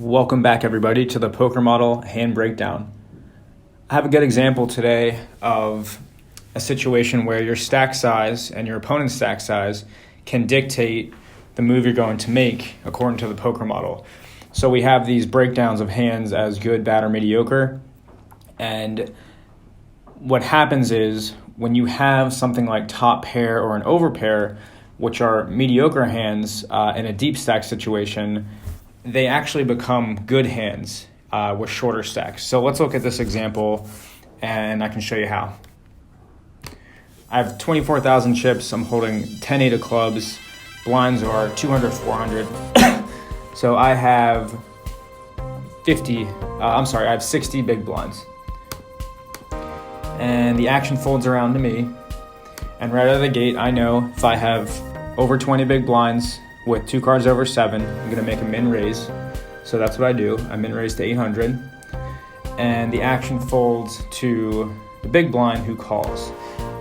Welcome back, everybody, to the Poker Model Hand Breakdown. I have a good example today of a situation where your stack size and your opponent's stack size can dictate the move you're going to make according to the poker model. So we have these breakdowns of hands as good, bad, or mediocre. And what happens is when you have something like top pair or an overpair, which are mediocre hands in a deep stack situation, they actually become good hands with shorter stacks. So let's look at this example and I can show you how. I have 24,000 chips. I'm holding 10-8 of clubs. Blinds are 200, 400. So I have 60 big blinds. And the action folds around to me. And right out of the gate, I know if I have over 20 big blinds with two cards over 7, I'm going to make a min raise. So that's what I do. I min raise to 800. And the action folds to the big blind who calls.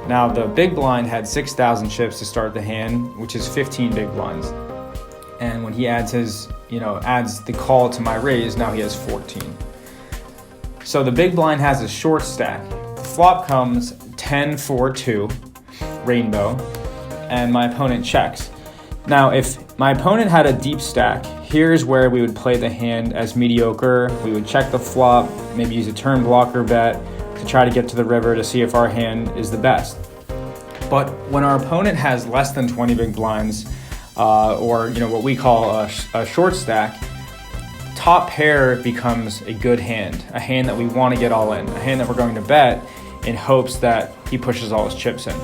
Now the big blind had 6,000 chips to start the hand, which is 15 big blinds. And when he adds adds the call to my raise, now he has 14. So the big blind has a short stack. The flop comes 10-4-2, rainbow, and my opponent checks. Now, if my opponent had a deep stack, here's where we would play the hand as mediocre. We would check the flop, maybe use a turn blocker bet to try to get to the river to see if our hand is the best. But when our opponent has less than 20 big blinds, or what we call a short stack, top pair becomes a good hand, a hand that we want to get all in, a hand that we're going to bet in hopes that he pushes all his chips in.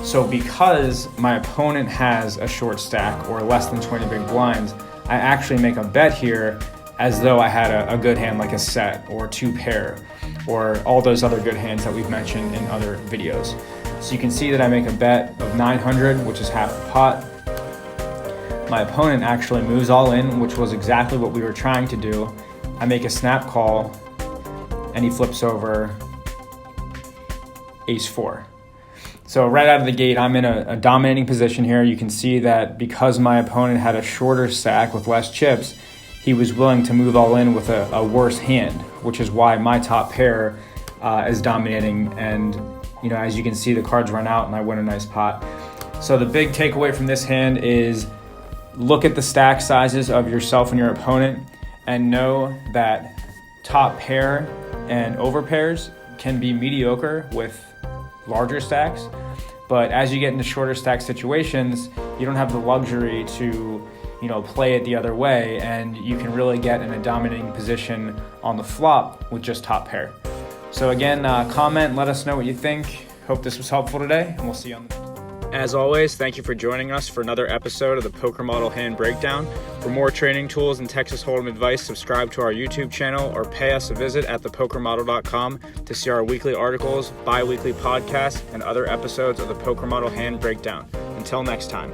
So because my opponent has a short stack or less than 20 big blinds, I actually make a bet here as though I had a good hand like a set or two pair or all those other good hands that we've mentioned in other videos. So you can see that I make a bet of 900, which is half the pot. My opponent actually moves all in, which was exactly what we were trying to do. I make a snap call and he flips over ace-4. So right out of the gate, I'm in a dominating position here. You can see that because my opponent had a shorter stack with less chips, he was willing to move all in with a worse hand, which is why my top pair is dominating. And as you can see, the cards run out and I win a nice pot. So the big takeaway from this hand is look at the stack sizes of yourself and your opponent and know that top pair and overpairs can be mediocre with larger stacks, but as you get into shorter stack situations, you don't have the luxury to play it the other way, and you can really get in a dominating position on the flop with just top pair. So again, comment, let us know what you think. Hope this was helpful today, and we'll see you on the next. As always, thank you for joining us for another episode of the Poker Model Hand Breakdown. For more training tools and Texas Hold'em advice, subscribe to our YouTube channel or pay us a visit at thepokermodel.com to see our weekly articles, bi-weekly podcasts, and other episodes of the Poker Model Hand Breakdown. Until next time.